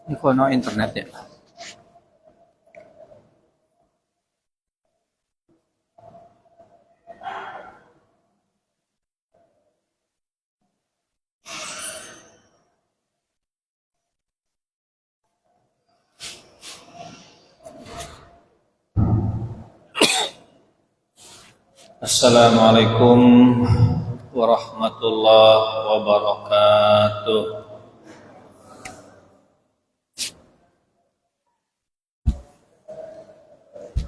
Ini kono internet ya. Assalamualaikum warahmatullahi wabarakatuh.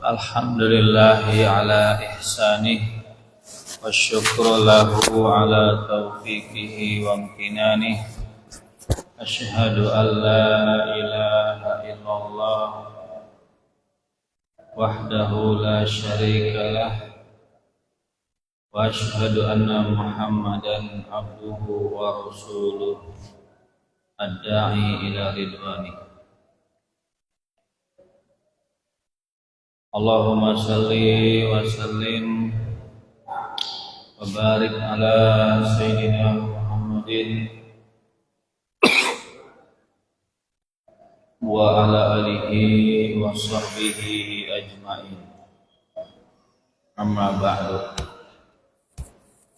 Alhamdulillahi ala ihsanih wasyukru lahu ala taufiqihi wa amtinanihi. Asyhadu an la ilaha illallah wahdahu la syarika lah wa asyhadu anna Muhammadan abduhu wa rasuluh ad-da'i ila ridwani. Allahumma salli wa sallim wa barik ala sayyidina Muhammadin wa ala alihi wa sahbihi ajma'in. Amma ba'du.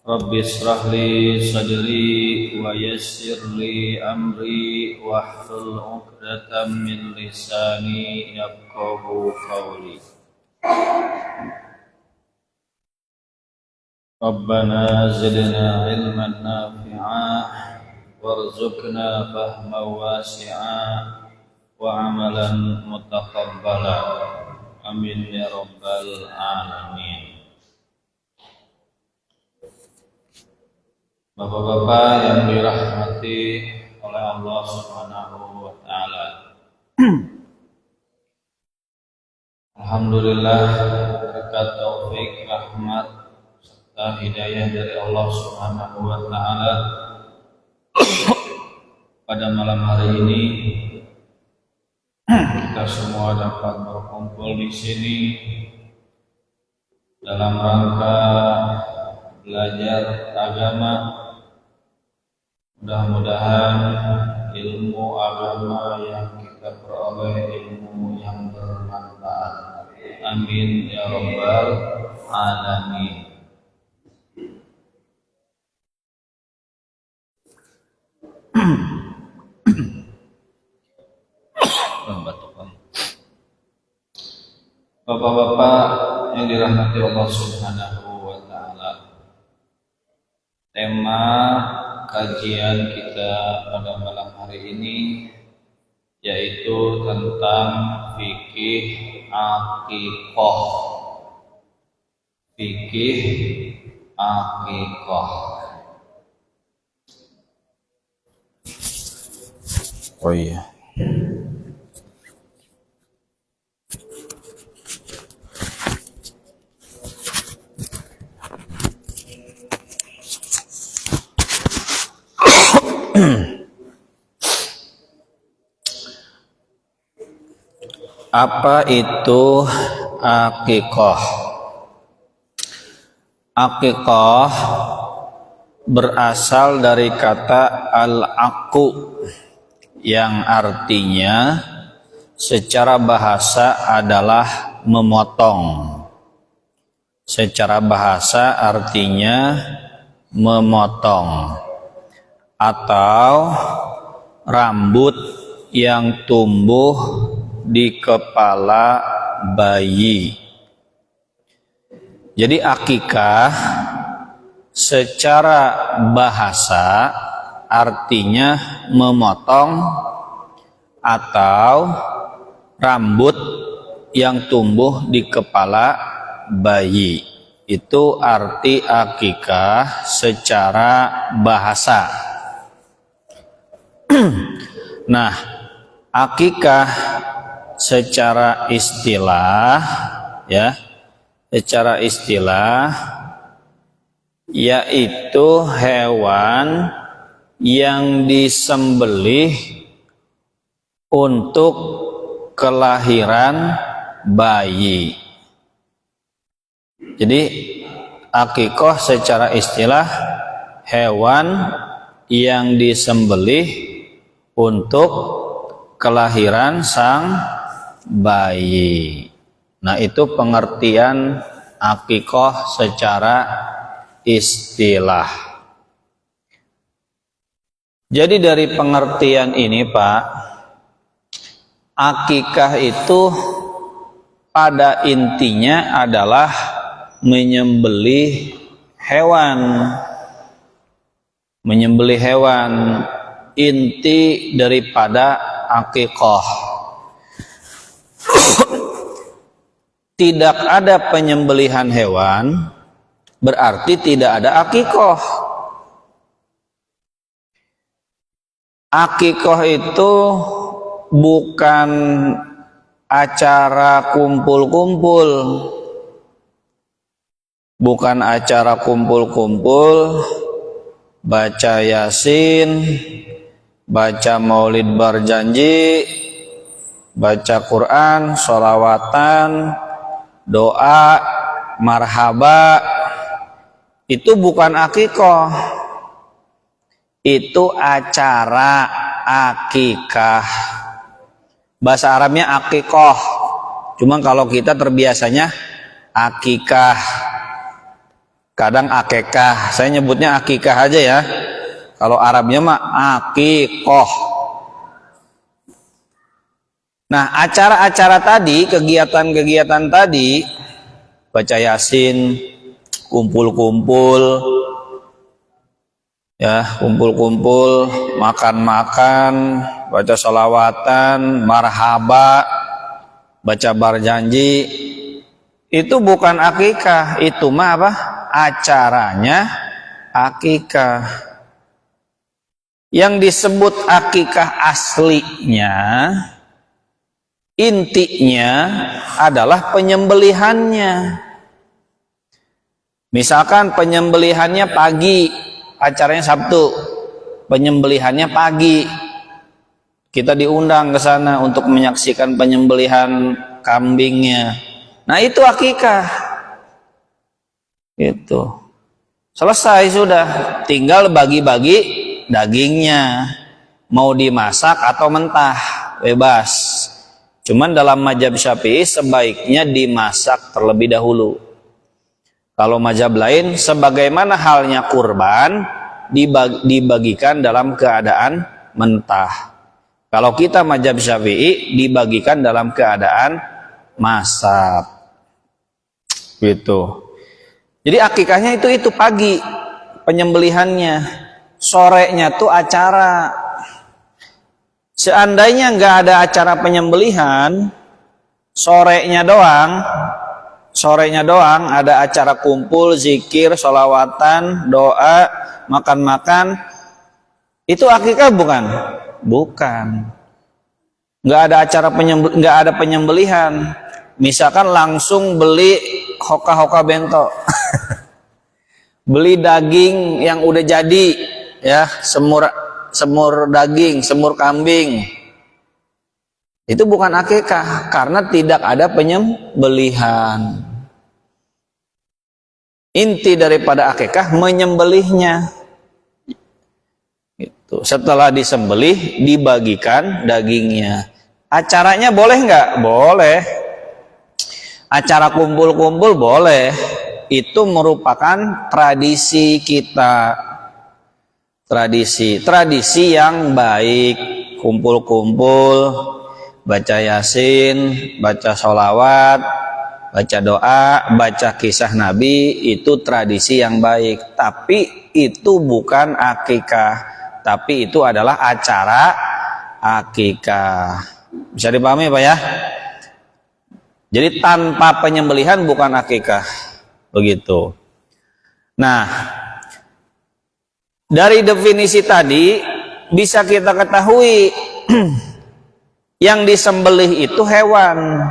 Rabbi israh li sadri wa yassir li amri wahlul 'uqdatam min lisani yafqahu qawli. Rabbana zidna ilman nafi'a warzuqna fahman wasi'a wa amalan mutaqabbala. Amin ya rabbal alamin. Bapak-bapak yang dirahmati oleh Allah Subhanahu wa taala. Alhamdulillah, berkat taufik, rahmat serta hidayah dari Allah Subhanahu wa taala, pada malam hari ini kita semua dapat berkumpul di sini dalam rangka belajar agama. Mudah-mudahan ilmu agama yang kita peroleh ilmu yang bermanfaat. Amin ya rabbal alamin. Bapak-bapak yang dirahmati Allah Subhanahu wa taala, tema kajian kita pada malam hari ini yaitu tentang fikih akikah. Fikih akikah. Oh iya. Apa itu akikah? Akikah berasal dari kata al-aqu yang artinya secara bahasa adalah memotong. Secara bahasa artinya memotong atau rambut yang tumbuh di kepala bayi. Jadi akikah secara bahasa artinya memotong atau rambut yang tumbuh di kepala bayi. Itu arti akikah secara bahasa. Nah, akikah secara istilah, ya, secara istilah yaitu hewan yang disembelih untuk kelahiran bayi. Jadi akikah secara istilah hewan yang disembelih untuk kelahiran sang bayi. Nah, itu pengertian akikoh secara istilah. Jadi dari pengertian ini, Pak, akikah itu pada intinya adalah menyembelih hewan. Menyembelih hewan, inti daripada akikoh. Tidak ada penyembelihan hewan, berarti tidak ada akikoh. Akikoh itu bukan acara kumpul-kumpul, bukan acara kumpul-kumpul, baca Yasin, baca Maulid berjanji, baca Quran, sholawatan, doa, marhaba. Itu bukan akikoh. Itu acara akikah. Bahasa Arabnya akikoh. Cuma kalau kita terbiasanya akikah. Kadang akekah. Saya nyebutnya akikah aja ya. Kalau Arabnya mah akikoh. Nah, acara-acara tadi, kegiatan-kegiatan tadi, baca Yasin, kumpul-kumpul, ya, kumpul-kumpul, makan-makan, baca sholawatan, marhaba, baca berjanji, itu bukan akikah, itu mah apa? Acaranya akikah. Yang disebut akikah aslinya, intinya adalah penyembelihannya. Misalkan penyembelihannya pagi, acaranya Sabtu, penyembelihannya pagi, kita diundang ke sana untuk menyaksikan penyembelihan kambingnya. Nah, itu akikah. Itu selesai sudah, tinggal bagi-bagi dagingnya, mau dimasak atau mentah, bebas. Cuman dalam mazhab Syafi'i sebaiknya dimasak terlebih dahulu. Kalau mazhab lain, sebagaimana halnya kurban, dibagikan dalam keadaan mentah. Kalau kita mazhab Syafi'i, dibagikan dalam keadaan masak. Gitu. Jadi akikahnya itu pagi penyembelihannya, sorenya tuh acara. Seandainya nggak ada acara penyembelihan, sorenya doang ada acara kumpul, zikir, sholawatan, doa, makan-makan, itu akikah bukan? Bukan. Nggak ada acara nggak ada penyembelihan. Misalkan langsung beli hoka-hoka bento, beli daging yang udah jadi, ya, semur daging, semur kambing. Itu bukan akikah karena tidak ada penyembelihan. Inti daripada akikah menyembelihnya. Itu. Setelah disembelih dibagikan dagingnya. Acaranya boleh nggak? Boleh. Acara kumpul-kumpul boleh. Itu merupakan tradisi kita. Tradisi yang baik, kumpul-kumpul, baca Yasin, baca sholawat, baca doa, baca kisah Nabi, itu tradisi yang baik. Tapi itu bukan akikah, tapi itu adalah acara akikah. Bisa dipahami Pak ya? Jadi tanpa penyembelihan bukan akikah, begitu. Nah, dari definisi tadi bisa kita ketahui yang disembelih itu hewan.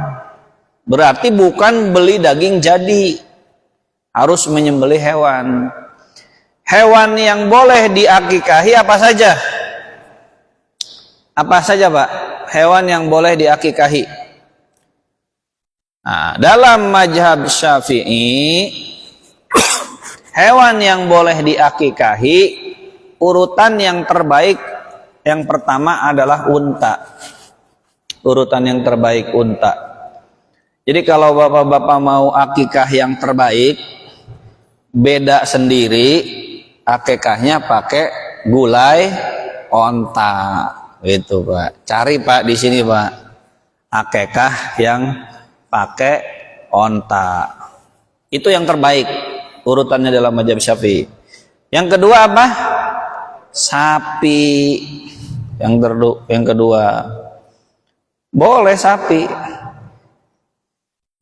Berarti bukan beli daging jadi, harus menyembelih hewan. Hewan yang boleh diakikahi apa saja? Apa saja Pak? Hewan yang boleh diakikahi. Nah, dalam mazhab Syafi'i, hewan yang boleh diakikahi, urutan yang terbaik yang pertama adalah unta. urutan yang terbaik unta. Jadi kalau bapak-bapak mau akikah yang terbaik, beda sendiri, akikahnya pakai gulai onta, gitu Pak. Cari Pak di sini Pak, akikah yang pakai onta. Itu yang terbaik urutannya dalam mazhab Syafi'i. Yang kedua apa? Sapi. Yang kedua boleh sapi.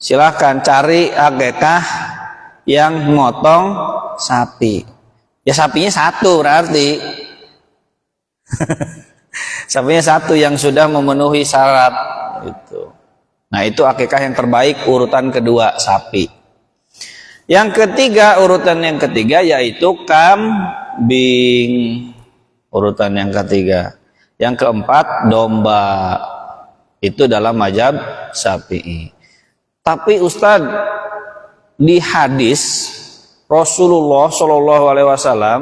Silahkan cari akikah yang motong sapi. Ya sapinya satu berarti. Sapinya satu yang sudah memenuhi syarat itu. Nah, itu akikah yang terbaik urutan kedua sapi. Yang ketiga, urutan yang ketiga yaitu kambing. Urutan yang ketiga. Yang keempat domba. Itu dalam mazhab Syafi'i. Tapi Ustadz, di hadis Rasulullah Shallallahu Alaihi Wasallam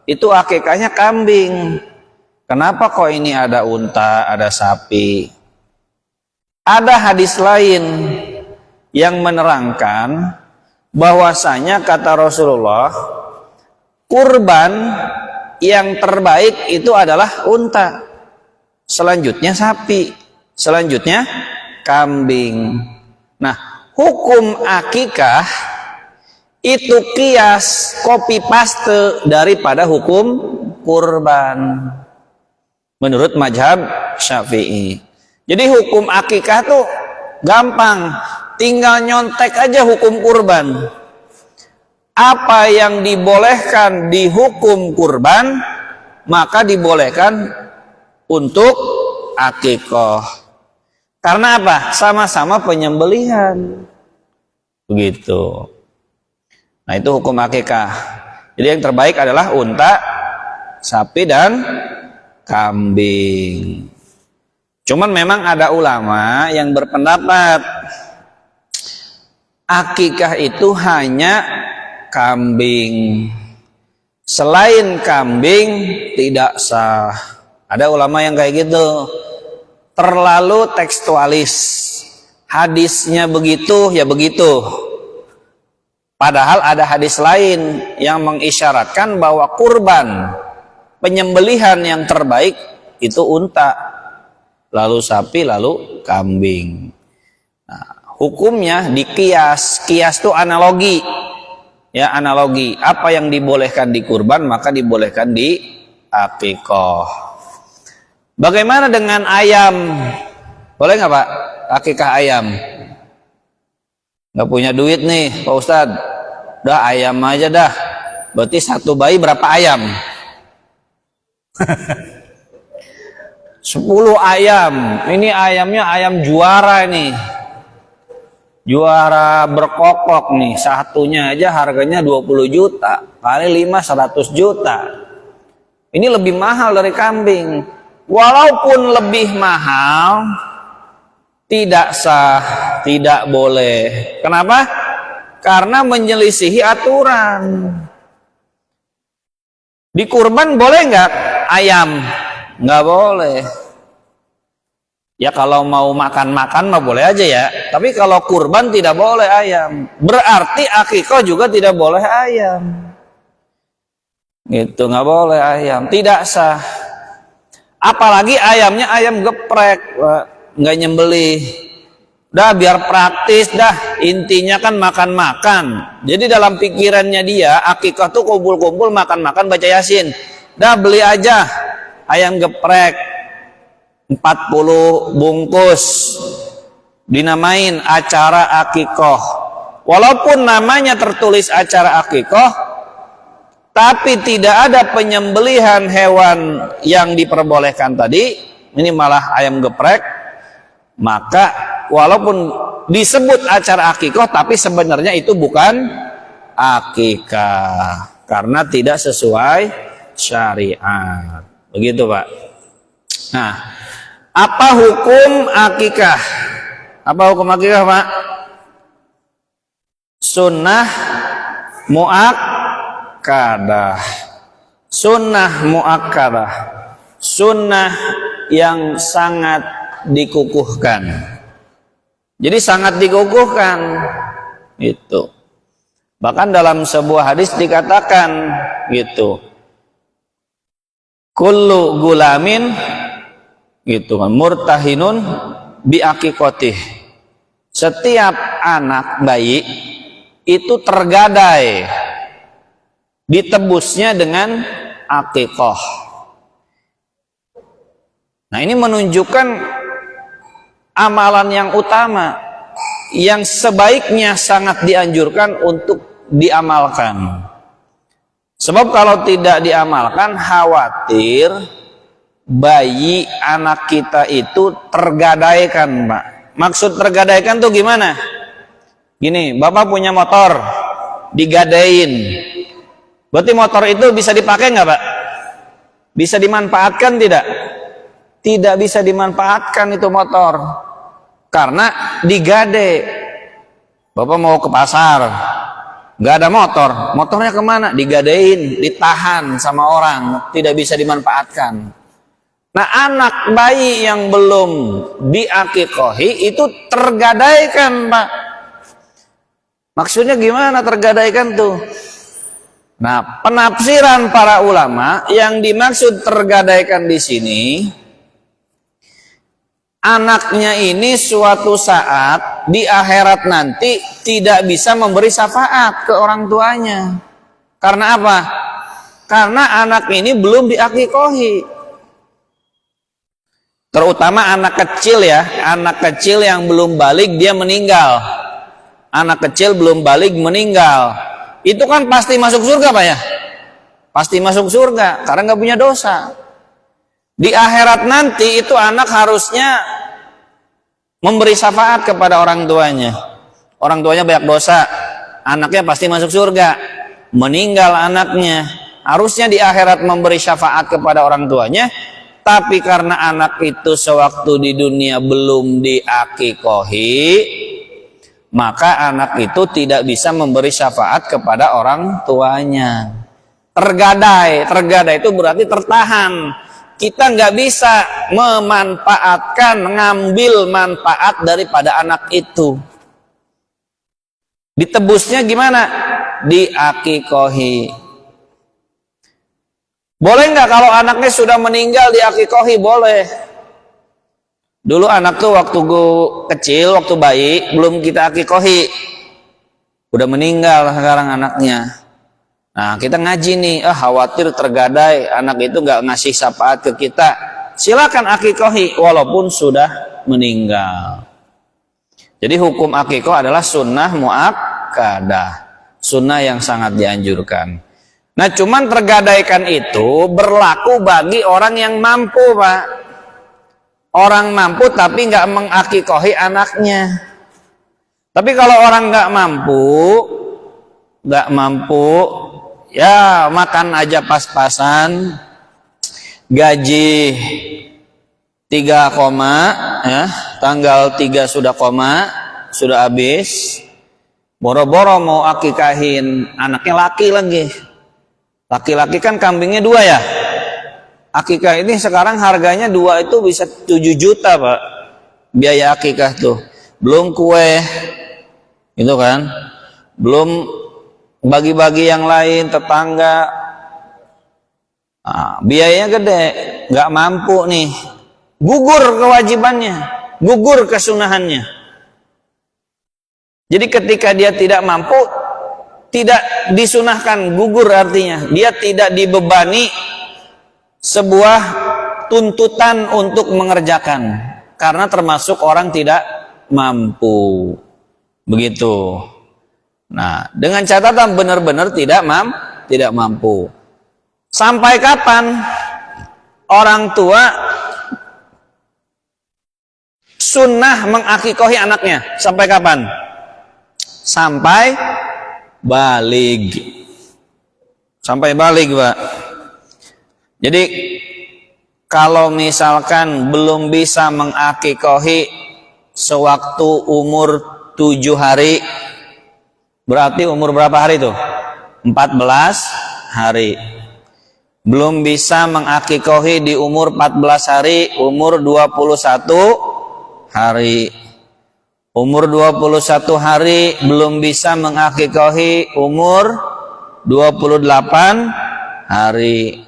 itu akikahnya kambing. Kenapa kok ini ada unta, ada sapi? Ada hadis lain yang menerangkan bahwasanya kata Rasulullah, kurban yang terbaik itu adalah unta, selanjutnya sapi, selanjutnya kambing. Nah, hukum akikah itu kias copy paste daripada hukum kurban menurut mazhab Syafi'i. Jadi hukum akikah tuh gampang, tinggal nyontek aja hukum kurban. Apa yang dibolehkan di hukum kurban, maka dibolehkan untuk akikah. Karena apa? Sama-sama penyembelihan. Begitu. Nah, itu hukum akikah. Jadi yang terbaik adalah unta, sapi, dan kambing. Cuman memang ada ulama yang berpendapat akikah itu hanya kambing. Selain kambing tidak sah. Ada ulama yang kayak gitu. Terlalu tekstualis. Hadisnya begitu, ya begitu. Padahal ada hadis lain yang mengisyaratkan bahwa kurban penyembelihan yang terbaik itu unta, lalu sapi, lalu kambing. Nah, hukumnya dikias. Kias itu analogi. Ya, analogi. Apa yang dibolehkan di kurban maka dibolehkan di akikah. Bagaimana dengan ayam? Boleh nggak Pak? Akikah ayam? Nggak punya duit nih Pak Ustadz. Udah ayam aja dah. Berarti satu bayi berapa ayam? 10 ayam. Ini ayamnya ayam juara nih. Juara berkokok nih. Satunya aja harganya 20 juta. Kali 5 100 juta. Ini lebih mahal dari kambing. Walaupun lebih mahal, tidak sah, tidak boleh. Kenapa? Karena menyelisihi aturan. Di kurban boleh nggak ayam? Nggak boleh. Ya kalau mau makan-makan mah boleh aja ya. Tapi kalau kurban tidak boleh ayam. Berarti akikah juga tidak boleh ayam. Gitu, nggak boleh ayam. Tidak sah. Apalagi ayamnya ayam geprek, nggak nyembelih. Dah biar praktis dah. Intinya kan makan-makan. Jadi dalam pikirannya dia akikah tuh kumpul-kumpul makan-makan baca Yasin. Dah beli aja ayam geprek 40 bungkus. Dinamain acara akikah. Walaupun namanya tertulis acara akikah, tapi tidak ada penyembelihan hewan yang diperbolehkan tadi, ini malah ayam geprek, maka walaupun disebut acara akikah, tapi sebenarnya itu bukan akikah, karena tidak sesuai syariat. Begitu Pak. Nah, apa hukum akikah? Apa hukum akikah Pak? Sunnah muakkadah. Sunnah muakkadah. Sunnah yang sangat dikukuhkan. Jadi sangat dikukuhkan itu. Bahkan dalam sebuah hadis dikatakan gitu, kullu gulamin gitu kan, murtahinun bi aqiqatih. Setiap anak bayi itu tergadai ditebusnya dengan aqiqah. Nah, ini menunjukkan amalan yang utama yang sebaiknya sangat dianjurkan untuk diamalkan. Sebab kalau tidak diamalkan, khawatir bayi anak kita itu tergadaikan, Pak. Maksud tergadaikan tuh gimana? Gini, Bapak punya motor, digadain. Berarti motor itu bisa dipakai nggak, Pak? Bisa dimanfaatkan tidak? Tidak bisa dimanfaatkan itu motor. Karena digade. Bapak mau ke pasar, nggak ada motor. Motornya kemana? Digadein, ditahan sama orang. Tidak bisa dimanfaatkan. Nah, anak bayi yang belum diaqiqahi itu tergadaikan, Pak. Maksudnya gimana tergadaikan tuh? Nah, penafsiran para ulama yang dimaksud tergadaikan di sini, anaknya ini suatu saat di akhirat nanti tidak bisa memberi syafaat ke orang tuanya. Karena apa? Karena anak ini belum diaqiqahi. Terutama anak kecil ya, anak kecil yang belum balik dia meninggal. Anak kecil belum balik meninggal. Itu kan pasti masuk surga, Pak ya? Pasti masuk surga karena nggak punya dosa. Di akhirat nanti itu anak harusnya memberi syafaat kepada orang tuanya. Orang tuanya banyak dosa, anaknya pasti masuk surga. Meninggal anaknya, harusnya di akhirat memberi syafaat kepada orang tuanya. Tapi karena anak itu sewaktu di dunia belum diaqiqahi, maka anak itu tidak bisa memberi syafaat kepada orang tuanya. Tergadai itu berarti tertahan. Kita nggak bisa memanfaatkan, ngambil manfaat daripada anak itu. Ditebusnya gimana? Diaqiqahi. Boleh nggak kalau anaknya sudah meninggal diaqiqahi? Boleh. Dulu anak tuh waktu gue kecil, waktu bayi, belum kita aqiqahi. Udah meninggal sekarang anaknya. Nah, kita ngaji nih, khawatir tergadai, anak itu nggak ngasih syafaat ke kita. Silakan aqiqahi walaupun sudah meninggal. Jadi hukum aqiqah adalah sunnah muakkadah, sunnah yang sangat dianjurkan. Nah, cuman tergadaikan itu berlaku bagi orang yang mampu, Pak. Orang mampu tapi nggak mengaqiqahi anaknya. Tapi kalau orang nggak mampu, ya makan aja pas-pasan, gaji 3, ya, tanggal 3 sudah sudah habis, boro-boro mau akikahin anaknya laki lagi. Laki-laki kan kambingnya 2 ya. Akikah ini sekarang harganya 2 itu bisa 7 juta, Pak. Biaya akikah tuh. Belum kue, itu kan. Belum bagi-bagi yang lain, tetangga. Nah, biayanya gede, nggak mampu nih. Gugur kewajibannya, gugur kesunahannya. Jadi ketika dia tidak mampu, tidak disunahkan, gugur artinya dia tidak dibebani sebuah tuntutan untuk mengerjakan karena termasuk orang tidak mampu, begitu. Nah, dengan catatan benar-benar tidak mampu. Sampai kapan orang tua sunnah mengakikohi anaknya? Sampai kapan? Sampai balig. Sampai balig, Pak. Jadi kalau misalkan belum bisa mengakikohi sewaktu umur 7 hari, berarti umur berapa hari itu? 14 hari. Belum bisa mengakikohi di umur 14 hari, umur 21 hari. Umur 21 hari belum bisa mengakikahi umur 28 hari.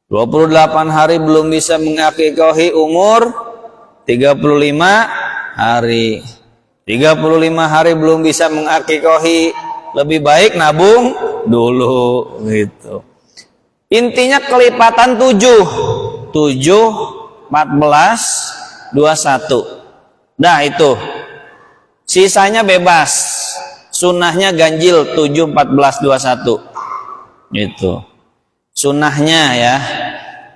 28 hari belum bisa mengakikahi umur 35 hari. 35 hari belum bisa mengakikahi, lebih baik nabung dulu gitu. Intinya kelipatan 7, 14, 21. Nah itu. Sisanya bebas. Sunnahnya ganjil 7, 14, 21. Gitu. Sunnahnya ya.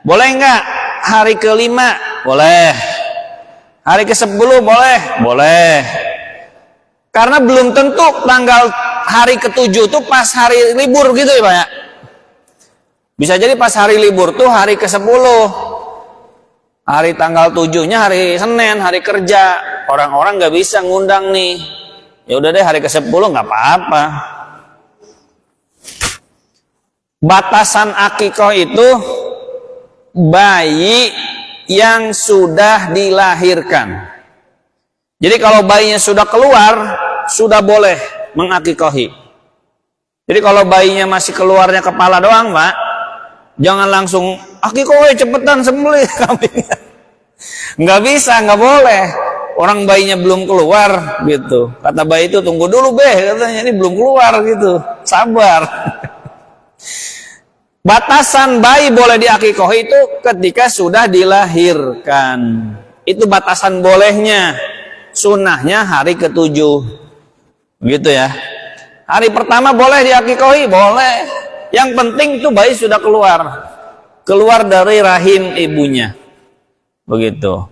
Boleh enggak hari ke-5? Boleh. Hari ke-10 boleh? Boleh. Karena belum tentu tanggal hari ke-7 tuh pas hari libur gitu ya Pak ya. Bisa jadi pas hari libur tuh hari ke-10. Hari tanggal 7-nya hari Senin, hari kerja. Orang-orang nggak bisa ngundang nih. Ya udah deh hari ke-10 nggak apa-apa. Batasan akikoh itu bayi yang sudah dilahirkan. Jadi kalau bayinya sudah keluar, sudah boleh mengakikohi. Jadi kalau bayinya masih keluarnya kepala doang, Pak, jangan langsung akikoh cepetan sembelih kambingnya. Nggak bisa, nggak boleh. Orang bayinya belum keluar gitu. Kata bayi itu tunggu dulu katanya ini belum keluar gitu. Sabar. Batasan bayi boleh diakikoh itu ketika sudah dilahirkan. Itu batasan bolehnya. Sunnahnya hari ke-7. Gitu ya. Hari pertama boleh diakikohi, boleh. Yang penting itu bayi sudah keluar. Keluar dari rahim ibunya. Begitu.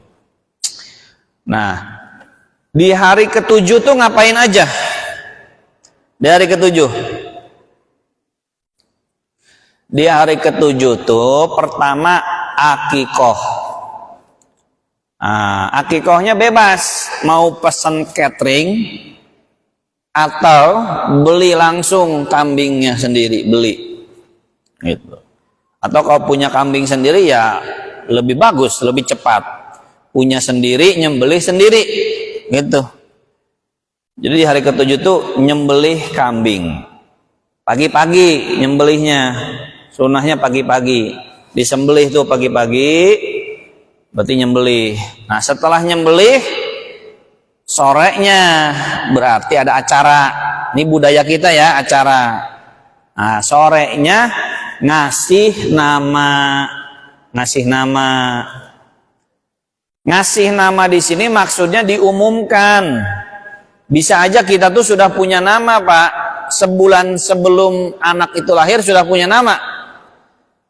Nah, di hari ke-7 tuh ngapain aja? Di hari ke-7. Di hari ke-7 tuh pertama akikoh. Nah, akikohnya bebas. Mau pesan catering atau beli langsung kambingnya sendiri, beli. Gitu. Atau kalau punya kambing sendiri ya lebih bagus, lebih cepat. Punya sendiri, nyembelih sendiri. Gitu. Jadi di hari ke-7 tuh nyembelih kambing. Pagi-pagi nyembelihnya. Sunnahnya pagi-pagi. Disembelih tuh pagi-pagi, berarti nyembelih. Nah setelah nyembelih, sorenya berarti ada acara. Ini budaya kita ya, acara. Nah sorenya ngasih nama. Ngasih nama di sini maksudnya diumumkan. Bisa aja kita tuh sudah punya nama, Pak. Sebulan sebelum anak itu lahir sudah punya nama.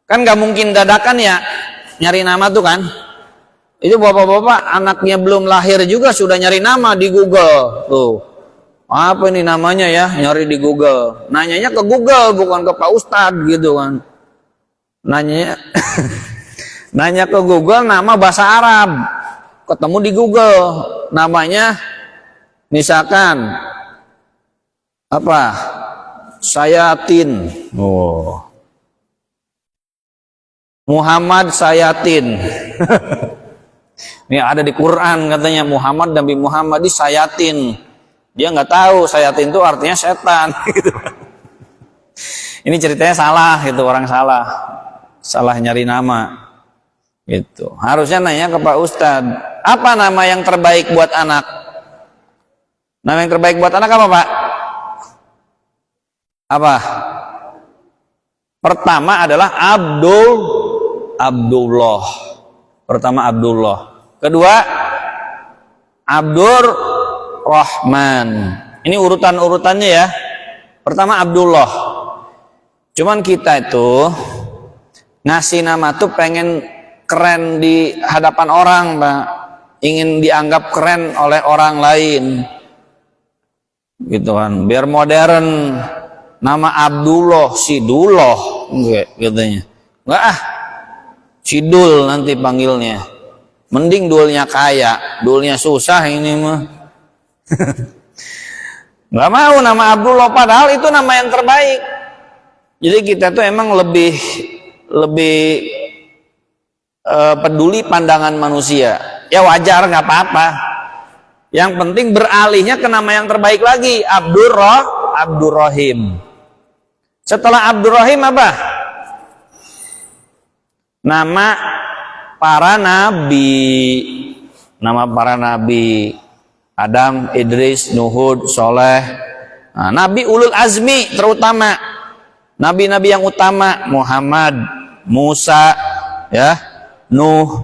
Kan gak mungkin dadakan ya nyari nama tuh kan. Itu bapak-bapak anaknya belum lahir juga sudah nyari nama di Google. Tuh. Apa ini namanya ya? Nyari di Google. Nanyanya ke Google bukan ke Pak Ustadz gitu kan. Nanya nanya ke Google nama bahasa Arab. Ketemu di Google. Namanya misalkan apa? Sayatin. Oh. Muhammad Sayatin. Ini ada di Quran katanya Muhammad Nabi Muhammad di Sayatin. Dia nggak tahu Sayatin itu artinya setan. Gitu. Ini ceritanya salah, gitu orang salah nyari nama. Gitu. Harusnya nanya ke Pak Ustadz, apa nama yang terbaik buat anak? Nama yang terbaik buat anak apa Pak? Apa? Pertama adalah Abdullah. Pertama Abdullah. Kedua Abdur Rahman. Ini urutan-urutannya ya. Pertama Abdullah. Cuman kita itu ngasih nama tuh pengen keren di hadapan orang, Pak. Ingin dianggap keren oleh orang lain. Gitu kan. Biar modern. Nama Abdullah, Sidullah. Enggak, katanya. Enggak ah. Sidul nanti panggilnya. Mending dulnya kaya, dulnya susah ini mah. Nggak mau nama Abdullah, padahal itu nama yang terbaik. Jadi kita tuh emang lebih peduli pandangan manusia. Ya wajar, nggak apa-apa. Yang penting beralihnya ke nama yang terbaik lagi, Abdurrahim. Setelah Abdurrahim apa? Nama para nabi. Nama para nabi. Adam, Idris, Nuhud, Soleh. Nah, nabi ulul azmi terutama. Nabi-nabi yang utama, Muhammad, Musa, ya, Nuh,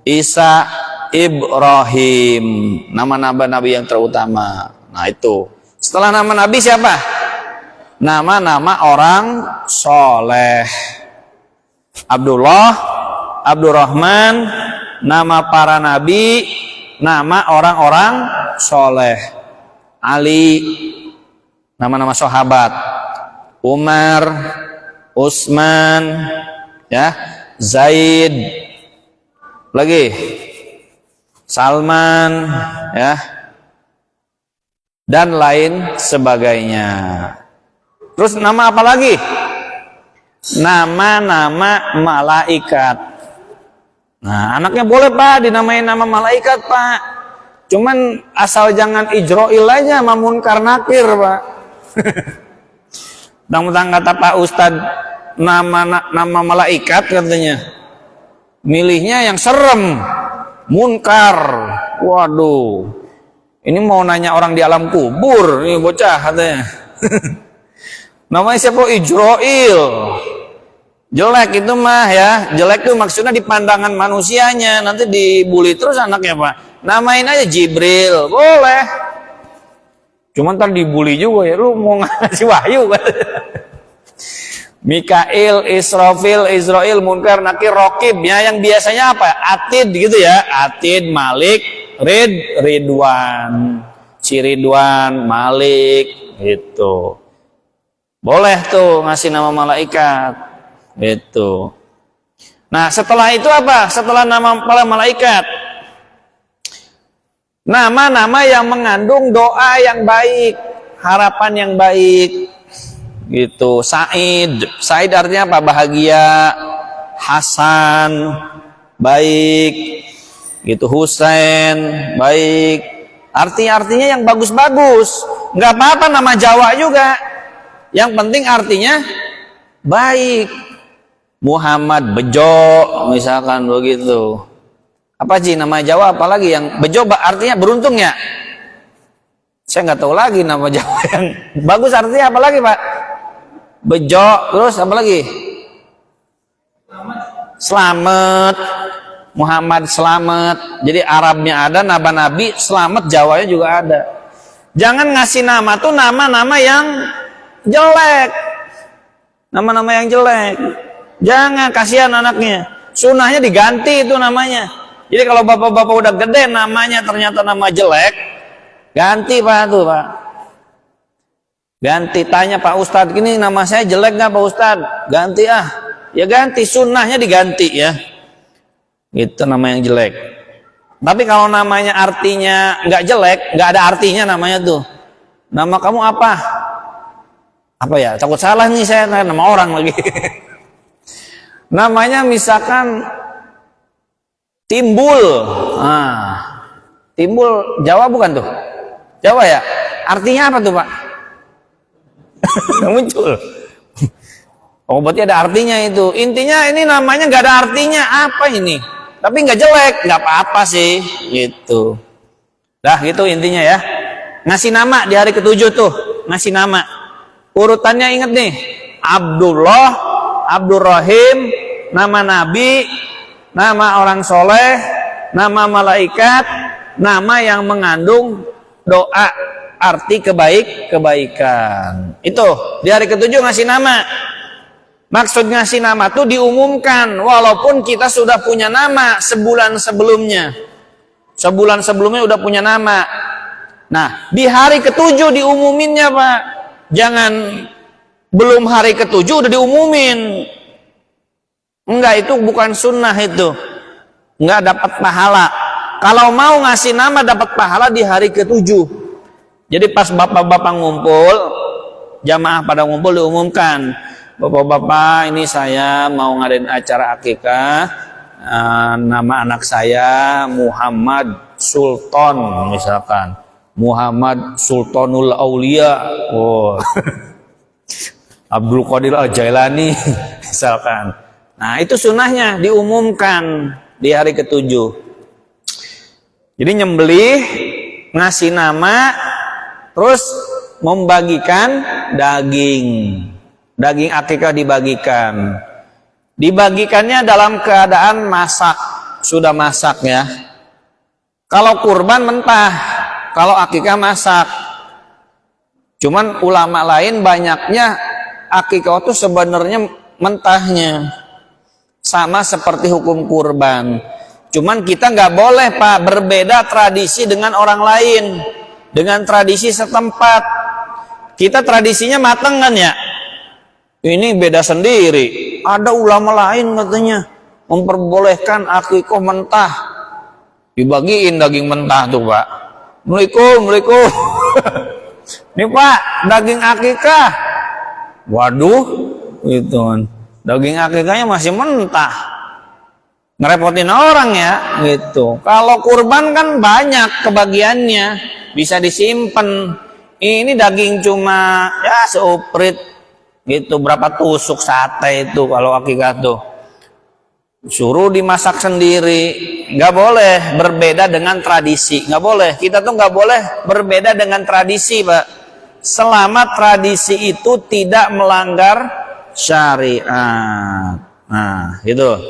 Isa, Ibrahim. Nama-nama nabi yang terutama. Nah, itu. Setelah nama nabi siapa? Nama-nama orang soleh. Abdullah, Abdurrahman, nama para nabi, nama orang-orang soleh. Ali, nama-nama sahabat. Umar, Utsman, ya, Zaid, lagi Salman, ya, dan lain sebagainya. Terus nama apa lagi? Nama-nama malaikat. Nah, anaknya boleh Pak dinamain nama malaikat Pak. Cuman asal jangan Ijroil aja sama Munkar Nakir Pak. Tentang kata Pak Ustadz nama malaikat katanya. Milihnya yang serem, munkar. Waduh. Ini mau nanya orang di alam kubur, ini bocah katanya. Namanya siapa? Ijroil. Jelek itu mah ya. Jelek itu maksudnya di pandangan manusianya. Nanti dibully terus anaknya Pak. Namain aja Jibril, boleh. Cuman ntar dibully juga ya. Lu mau ngasih wahyu kan? Mikail, Israfil, Izrail, Munkar, Nakir, Rokib. Ya, yang biasanya apa? Atid gitu ya. Atid, Malik, Ridwan. Si Ridwan, Malik. Gitu. Boleh tuh ngasih nama malaikat. Gitu. Nah, setelah itu apa? Setelah nama para malaikat. Nama-nama yang mengandung doa yang baik, harapan yang baik. Gitu. Said artinya apa? Bahagia. Hasan, baik. Gitu. Husain, baik. Artinya yang bagus-bagus. Nggak apa-apa nama Jawa juga. Yang penting artinya baik. Muhammad Bejo, misalkan begitu. Apa sih nama Jawa apalagi yang Bejo artinya beruntung ya? Saya nggak tahu lagi nama Jawa yang bagus artinya apa lagi Pak? Bejo, terus apa lagi? Selamat. Muhammad Selamat. Jadi Arabnya ada, nama Nabi Selamat, Jawanya juga ada. Jangan ngasih nama tuh nama-nama yang jelek. Nama-nama yang jelek. Jangan, kasihan anaknya. Sunnahnya diganti itu namanya. Jadi kalau bapak-bapak udah gede namanya ternyata nama jelek, ganti Pak tuh Pak. Ganti, tanya Pak Ustadz, ini nama saya jelek nggak Pak Ustadz? Ganti ah. Ya ganti, sunnahnya diganti ya. Itu nama yang jelek. Tapi kalau namanya artinya nggak jelek, nggak ada artinya namanya tuh. Nama kamu apa? Apa ya? Takut salah nih saya, nama orang lagi. Namanya misalkan Timbul. Nah, Timbul Jawa bukan tuh? Jawa ya? Artinya apa tuh Pak? Muncul. Oh berarti ada artinya itu. Intinya ini namanya nggak ada artinya. Apa ini? Tapi nggak jelek, nggak apa-apa sih. Gitu. Dah gitu intinya ya. Ngasih nama di hari ke-7 tuh. Ngasih nama. Urutannya inget nih. Abdullah, Abdurrahim, nama Nabi, nama orang soleh, nama malaikat, nama yang mengandung doa, arti kebaikan. Itu di hari ke-7 ngasih nama. Maksud ngasih nama tuh diumumkan walaupun kita sudah punya nama sebulan sebelumnya. Sebulan sebelumnya udah punya nama. Nah, di hari ke-7 diumuminnya Pak. Jangan belum hari ke-7 udah diumumin. Enggak, itu bukan sunnah itu. Enggak dapat pahala. Kalau mau ngasih nama dapat pahala di hari ke-7. Jadi pas bapak-bapak ngumpul, jamaah pada ngumpul diumumkan. Bapak-bapak, ini saya mau ngadain acara akikah. Nama anak saya Muhammad Sultan misalkan, Muhammad Sultanul Aulia, oh. Abdul Qadir Al-Jailani misalkan. Nah, itu sunnahnya diumumkan di hari ketujuh. Jadi nyembelih, ngasih nama, terus membagikan daging. Daging akikah dibagikan. Dibagikannya dalam keadaan masak, sudah masak ya. Kalau kurban mentah, kalau akikah masak. Cuman ulama lain banyaknya akikah itu sebenarnya mentahnya. Sama seperti hukum kurban. Cuman kita nggak boleh Pak berbeda tradisi dengan orang lain. Dengan tradisi setempat. Kita tradisinya mateng kan ya. Ini beda sendiri. Ada ulama lain katanya memperbolehkan akikah mentah. Dibagiin daging mentah tuh Pak. Assalamualaikum. Nih Pak, daging akikah. Waduh, itu kan. Daging akikahnya masih mentah. Ngerepotin orang ya, gitu. Kalau kurban kan banyak kebagiannya, bisa disimpan. Ini daging cuma ya seuprit gitu, berapa tusuk sate itu kalau akikah tuh. Suruh dimasak sendiri, nggak boleh berbeda dengan tradisi, nggak boleh. Kita tuh nggak boleh berbeda dengan tradisi, Pak. Selama tradisi itu tidak melanggar syariat. Nah, gitu.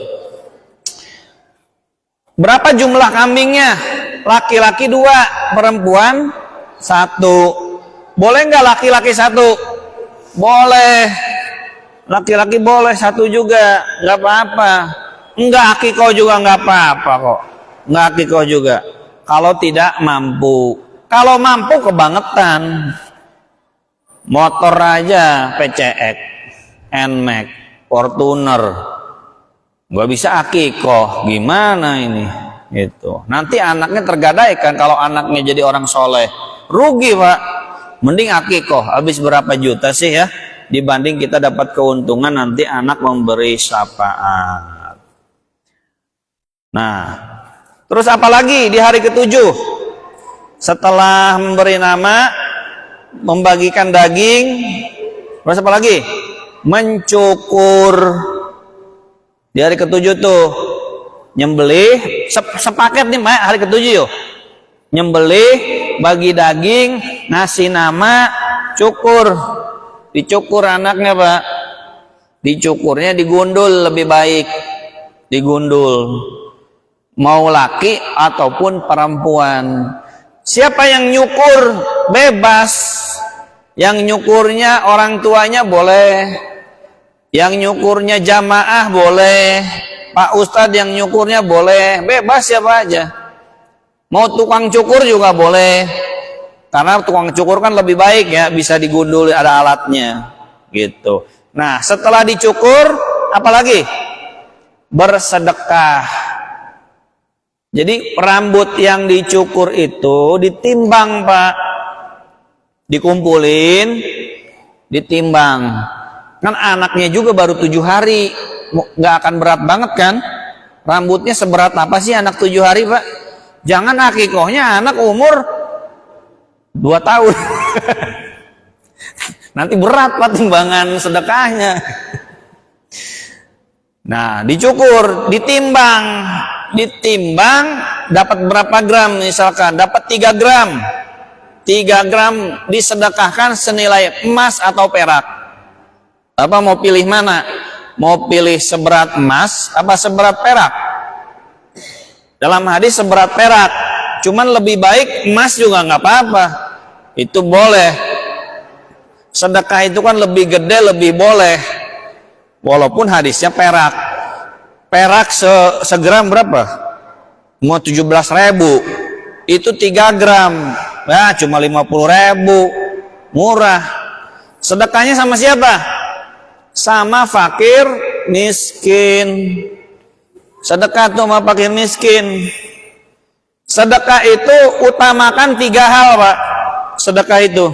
Berapa jumlah kambingnya? Laki-laki 2, perempuan 1. Boleh nggak laki-laki 1? Boleh. Laki-laki boleh 1 juga, nggak apa-apa. Enggak akikah juga nggak apa-apa kok. Enggak akikah juga. Kalau tidak mampu. Kalau mampu kebangetan. Motor aja PCX, NMAX, Fortuner. Nggak bisa akikah. Gimana ini? Gitu. Nanti anaknya tergadaikan kalau anaknya jadi orang soleh. Rugi Pak. Mending akikah. Habis berapa juta sih ya? Dibanding kita dapat keuntungan nanti anak memberi syafaat. Nah, terus apa lagi di hari ke-7? Setelah memberi nama, membagikan daging, terus apa lagi? Mencukur. Di hari ke-7 tuh nyembelih, sepaket nih Mak, hari ke-7 yuk. Nyembelih, bagi daging, ngasih nama, cukur. Dicukur anaknya Pak. Dicukurnya digundul lebih baik. Digundul. Mau laki ataupun perempuan. Siapa yang nyukur bebas. Yang nyukurnya orang tuanya boleh. Yang nyukurnya jamaah boleh. Pak Ustadz yang nyukurnya boleh. Bebas siapa aja. Mau tukang cukur juga boleh. Karena tukang cukur kan lebih baik ya. Bisa digundul, ada alatnya. Gitu. Nah setelah dicukur apalagi? Bersedekah. Jadi rambut yang dicukur itu ditimbang Pak. Dikumpulin, ditimbang. Kan anaknya juga baru 7 hari. Nggak akan berat banget kan? Rambutnya seberat apa sih anak 7 hari Pak? Jangan akikahnya anak umur 2 tahun. Nanti berat Pak timbangan sedekahnya. Nah dicukur, ditimbang. Ditimbang dapat berapa gram misalkan dapat 3 gram 3 gram disedekahkan senilai emas atau perak. Apa mau pilih mana? Mau pilih seberat emas apa seberat perak? Dalam hadis seberat perak, cuman lebih baik emas juga nggak apa-apa, itu boleh. Sedekah itu kan lebih gede, lebih boleh, walaupun hadisnya perak. Perak segram berapa? Mau 17.000. Itu 3 gram. Nah, cuma 50.000. Murah. Sedekahnya sama siapa? Sama fakir miskin. Sedekah itu sama fakir miskin. Sedekah itu utamakan 3 hal, Pak. Sedekah itu.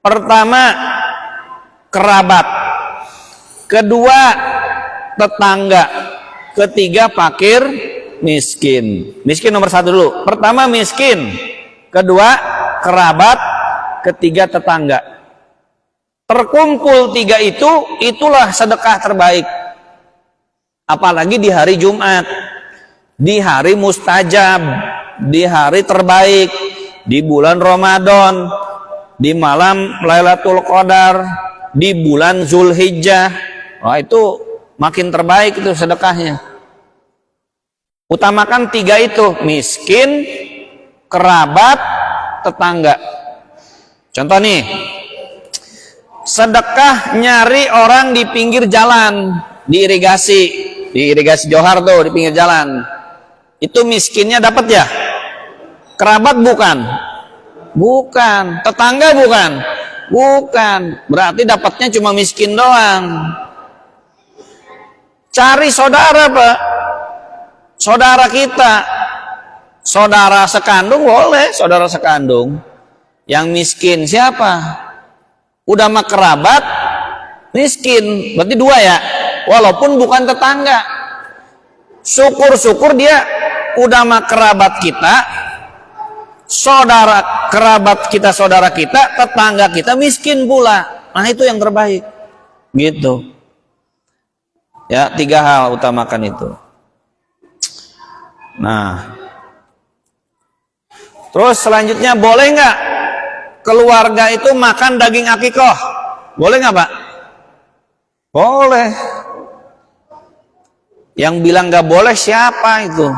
Pertama, kerabat. Kedua, tetangga. Ketiga, fakir miskin. Miskin nomor 1 dulu. Pertama miskin, kedua kerabat, ketiga tetangga. Terkumpul 3 itulah sedekah terbaik. Apalagi di hari Jumat, di hari mustajab, di hari terbaik, di bulan Ramadan, di malam Lailatul Qadar, di bulan Zulhijjah. Wah, itu makin terbaik itu sedekahnya. Utamakan 3 itu, miskin, kerabat, tetangga. Contoh nih, sedekah nyari orang di pinggir jalan, di irigasi Johar tuh, di pinggir jalan. Itu miskinnya dapat ya? Kerabat bukan? Bukan. Tetangga bukan? Bukan. Berarti dapatnya cuma miskin doang. Cari saudara, Pak. Saudara kita. Saudara sekandung boleh, saudara sekandung. Yang miskin siapa? Udah mah kerabat, miskin. Berarti 2 ya? Walaupun bukan tetangga. Syukur-syukur dia udah mah kerabat kita, saudara kerabat kita, saudara kita, tetangga kita miskin pula. Nah, itu yang terbaik. Gitu. Ya, 3 hal utamakan itu. Nah, terus selanjutnya, boleh nggak keluarga itu makan daging akikoh? Boleh nggak, Pak? Boleh. Yang bilang nggak boleh siapa itu?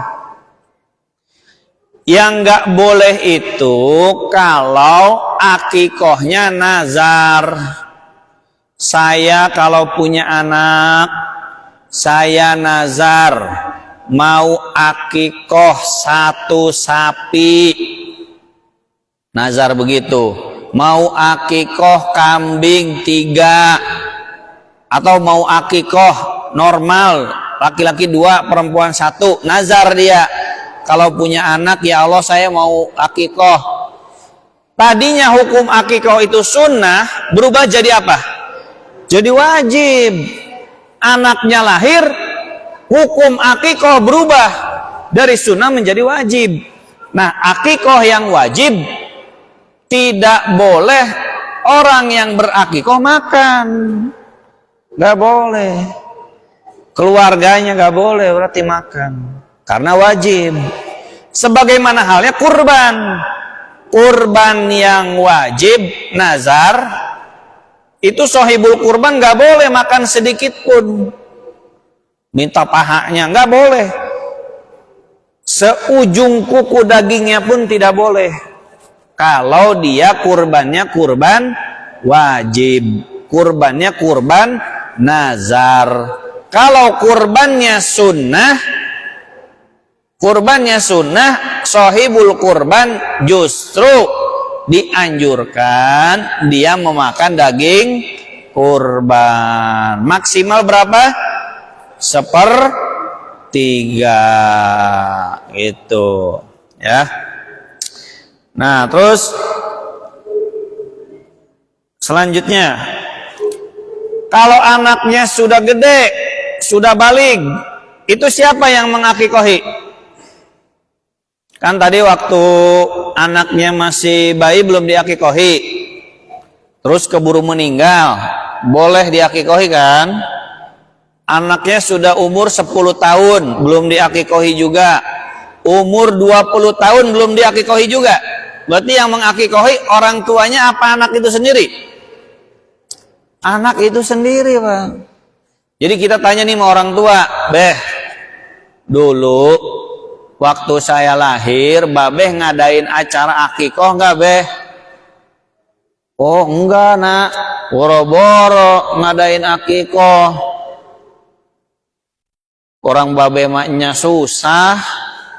Yang nggak boleh itu kalau akikohnya nazar. Saya kalau punya anak, saya nazar mau akikoh 1 sapi. Nazar begitu. Mau akikoh kambing 3. Atau mau akikoh normal, laki-laki 2, perempuan 1. Nazar dia. Kalau punya anak, ya Allah saya mau akikoh. Tadinya hukum akikoh itu sunnah, berubah jadi apa? Jadi wajib. Anaknya lahir, hukum akikoh berubah dari sunnah menjadi wajib. Nah, akikoh yang wajib tidak boleh orang yang berakikoh makan. Gak boleh. Keluarganya gak boleh berarti makan. Karena wajib. Sebagaimana halnya kurban. Kurban yang wajib, nazar, itu sohibul kurban gak boleh makan sedikit pun. Minta pahanya gak boleh. Seujung kuku dagingnya pun tidak boleh. Kalau dia kurbannya kurban wajib. Kurbannya kurban nazar. Kalau kurbannya sunnah, sohibul kurban justru dianjurkan dia memakan daging kurban. Maksimal berapa? 1/3 itu ya. Nah, terus selanjutnya, kalau anaknya sudah gede, sudah balig, itu siapa yang mengakikohi? Kan tadi waktu anaknya masih bayi belum diakikohi, terus keburu meninggal, boleh diakikohi kan? Anaknya sudah umur 10 tahun belum diakikohi juga, umur 20 tahun belum diakikohi juga. Berarti yang mengakikohi orang tuanya apa anak itu sendiri? Anak itu sendiri, Pak. Jadi kita tanya nih sama orang tua, Beh, dulu waktu saya lahir, Babeh ngadain acara akikoh nggak, Beh? Oh enggak, Nak. Boro-boro ngadain akikoh. Orang Babeh maknya susah,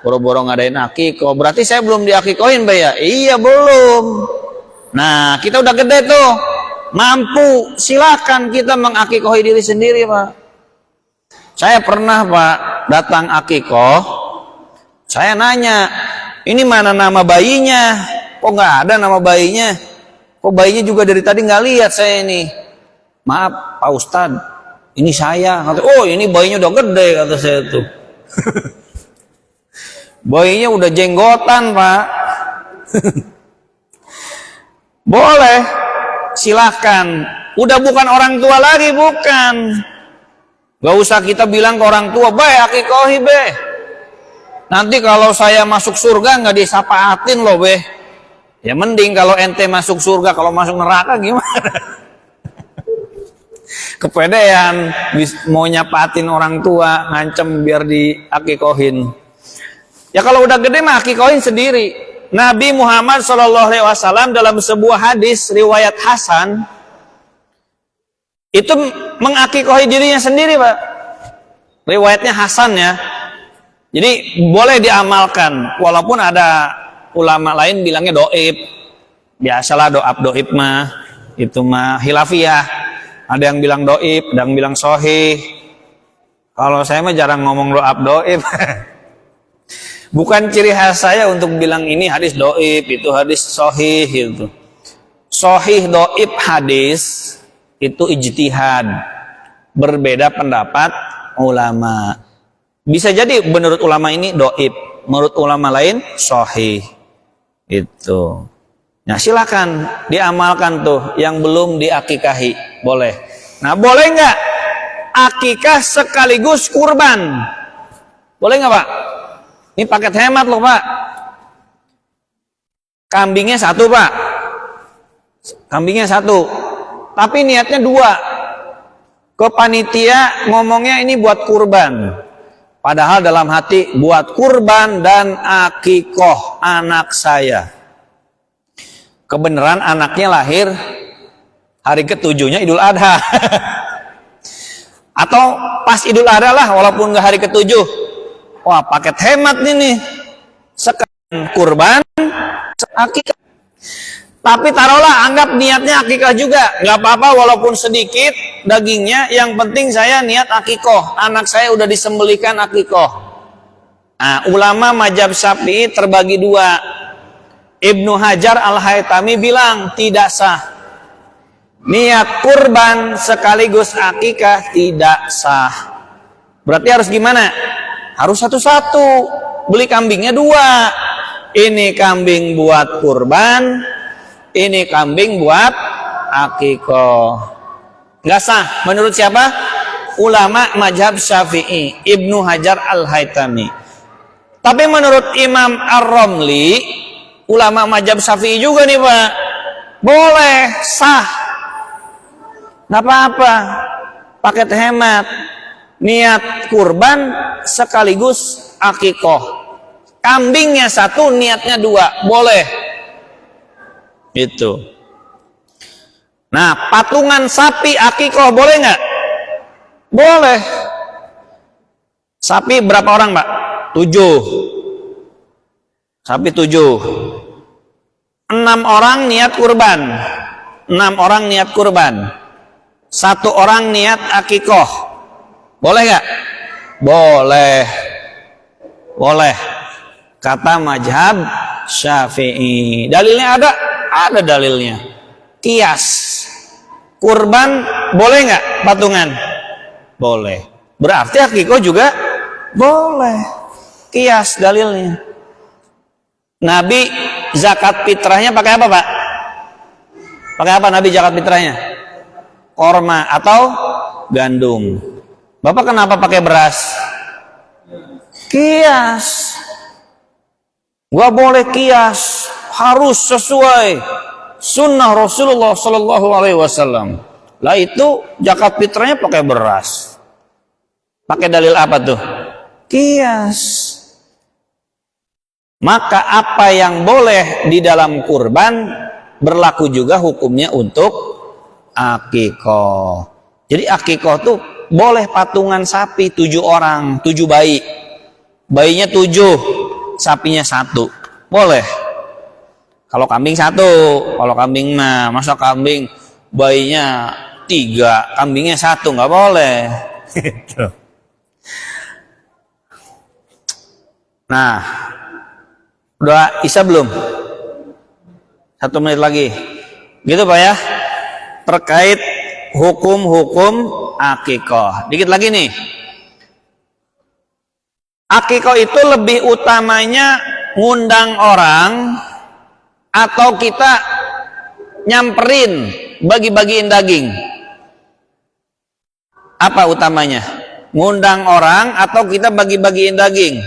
boro-boro ngadain akikoh. Berarti saya belum diakikohin, Beh ya? Iya, belum. Nah, kita udah gede tuh. Mampu, silakan kita mengakikohi diri sendiri, Pak. Saya pernah, Pak, datang akikoh. Saya nanya, ini mana nama bayinya? Kok nggak ada nama bayinya? Kok bayinya juga dari tadi nggak lihat saya ini? Maaf, Pak Ustadz, ini saya. Kata, oh ini bayinya udah gede, kata saya tuh. Bayinya udah jenggotan, Pak. Boleh, silahkan. Udah bukan orang tua lagi, bukan. Gak usah kita bilang ke orang tua, "Be, akikohi, be. Nanti kalau saya masuk surga nggak disapaatin loh, be." Ya mending kalau ente masuk surga, kalau masuk neraka gimana? Kepedean, mau nyapatin orang tua, ngancem biar diakikohin. Ya kalau udah gede mah akikohin sendiri. Nabi Muhammad SAW dalam sebuah hadis riwayat Hasan itu mengakikohi dirinya sendiri, Pak. Riwayatnya Hasan ya. Jadi boleh diamalkan, walaupun ada ulama lain bilangnya doib. Biasalah doib mah itu mah hilafiyah. Ada yang bilang doib, ada yang bilang sohih. Kalau saya mah jarang ngomong doib. Bukan ciri khas saya untuk bilang ini hadis doib, itu hadis sohih gitu. Sohih doib hadis itu ijtihad, berbeda pendapat ulama. Bisa jadi menurut ulama ini doib, menurut ulama lain sohih. Itu. Nah silakan diamalkan tuh yang belum diakikahi, boleh. Nah boleh nggak akikah sekaligus kurban? Boleh nggak, Pak? Ini paket hemat loh, Pak. Kambingnya satu, Pak. Kambingnya satu. Tapi niatnya dua. Ke panitia ngomongnya ini buat kurban. Padahal dalam hati buat kurban dan akikoh anak saya. Kebenaran anaknya lahir hari ke-7-nya Idul Adha. Atau pas Idul Adha lah, walaupun nggak hari ke-7. Wah, paket hemat nih. Sekarang kurban, akikah. Tapi taruhlah anggap niatnya akikah juga. Nggak apa-apa walaupun sedikit dagingnya. Yang penting saya niat akikoh. Anak saya udah disembelihkan akikoh. Nah, ulama mazhab Syafi'i terbagi dua. Ibnu Hajar Al-Haytami bilang tidak sah. Niat kurban sekaligus akikah tidak sah. Berarti harus gimana? Harus satu-satu. Beli kambingnya dua. Ini kambing buat kurban, ini kambing buat akikoh. Nggak sah. Menurut siapa? Ulama mazhab Syafi'i, Ibnu Hajar Al-Haytami. Tapi menurut Imam Ar-Romli, ulama mazhab Syafi'i juga nih, Pak, boleh, sah. Nggak apa-apa. Paket hemat. Niat kurban sekaligus akikoh. Kambingnya satu, niatnya dua, boleh. Itu. Nah, patungan sapi akikoh boleh nggak? Boleh. Sapi berapa orang, Pak? 7. Sapi 7. 6 orang niat kurban. 6 orang niat kurban. 1 orang niat akikoh. Boleh nggak? Boleh. Boleh. Kata mazhab Syafi'i. Dalilnya ada? Ada dalilnya. Qiyas. Kurban boleh nggak patungan? Boleh. Berarti akikoh juga boleh. Qiyas dalilnya. Nabi zakat fitrahnya pakai apa, Pak? Pakai apa Nabi zakat fitrahnya? Korma atau gandum. Bapak kenapa pakai beras? Qiyas. Gak boleh qiyas, harus sesuai sunnah Rasulullah Sallallahu Alaihi Wasallam. Lah itu zakat fitrahnya pakai beras. Pakai dalil apa tuh? Qiyas. Maka apa yang boleh di dalam kurban berlaku juga hukumnya untuk akikoh. Jadi akikoh tuh boleh patungan sapi 7 orang, 7 bayi. Bayinya 7, sapinya 1. Boleh. Kalau kambing 1, kalau kambing masa kambing bayinya 3, kambingnya 1, nggak boleh. Gitu. Nah, udah Isya belum? 1 menit lagi. Gitu Pak ya. Terkait hukum-hukum akikoh. Dikit lagi nih. Akikah itu lebih utamanya ngundang orang atau kita nyamperin bagi-bagiin daging? Apa utamanya? Ngundang orang atau kita bagi-bagiin daging?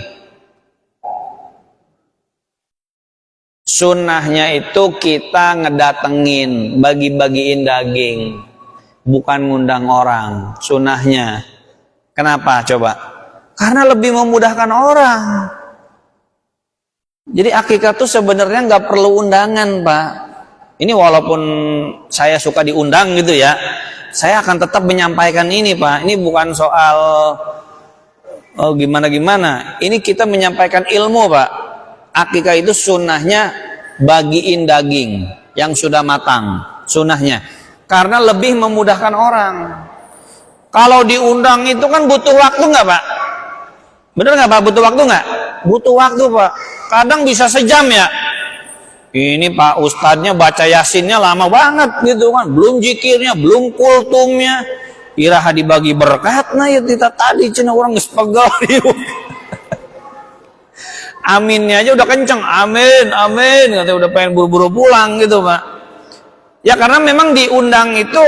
Sunnahnya itu kita ngedatengin, bagi-bagiin daging, bukan ngundang orang. Sunnahnya. Kenapa coba? Karena lebih memudahkan orang. Jadi akikah tuh sebenarnya nggak perlu undangan, Pak. Ini walaupun saya suka diundang gitu ya, saya akan tetap menyampaikan ini, Pak. Ini bukan soal gimana-gimana. Ini kita menyampaikan ilmu, Pak. Akikah itu sunnahnya bagiin daging yang sudah matang, sunnahnya. Karena lebih memudahkan orang. Kalau diundang itu kan butuh waktu nggak, Pak? Bener nggak, Pak? Butuh waktu nggak? Butuh waktu, Pak. Kadang bisa sejam ya. Ini Pak Ustadznya baca yasinnya lama banget gitu kan. Belum zikirnya, belum kultumnya. Iraha dibagi berkat nah ya kita tadi cina orang ngespegal. Aminnya aja udah kenceng. Amin, amin. Katanya udah pengen buru-buru pulang gitu, Pak. Ya karena memang diundang itu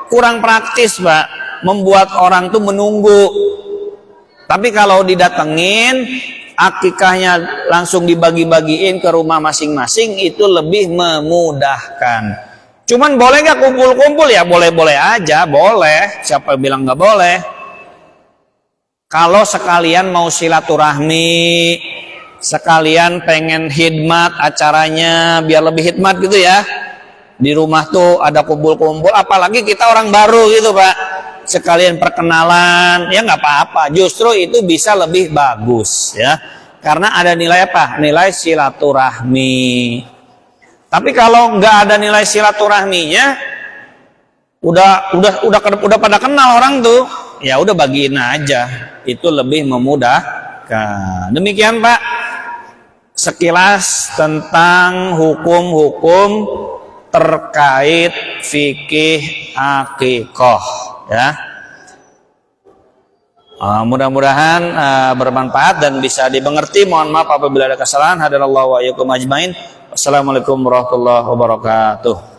kurang praktis, Pak. Membuat orang tuh menunggu. Tapi kalau didatengin, akikahnya langsung dibagi-bagiin ke rumah masing-masing, itu lebih memudahkan. Cuman boleh nggak kumpul-kumpul? Ya boleh-boleh aja, boleh. Siapa bilang nggak boleh? Kalau sekalian mau silaturahmi, sekalian pengen khidmat acaranya biar lebih khidmat gitu ya. Di rumah tuh ada kumpul-kumpul, apalagi kita orang baru gitu, Pak. Sekalian perkenalan, ya nggak apa-apa. Justru itu bisa lebih bagus ya. Karena ada nilai apa? Nilai silaturahmi. Tapi kalau nggak ada nilai silaturahminya, udah pada kenal orang tuh, ya udah bagiin aja. Itu lebih memudahkan. Demikian, Pak, sekilas tentang hukum-hukum terkait fikih akikah ya. Mudah-mudahan bermanfaat dan bisa dimengerti. Mohon maaf apabila ada kesalahan. Hadanallahu wa iyyakum ajmain. Wassalamualaikum warahmatullahi wabarakatuh.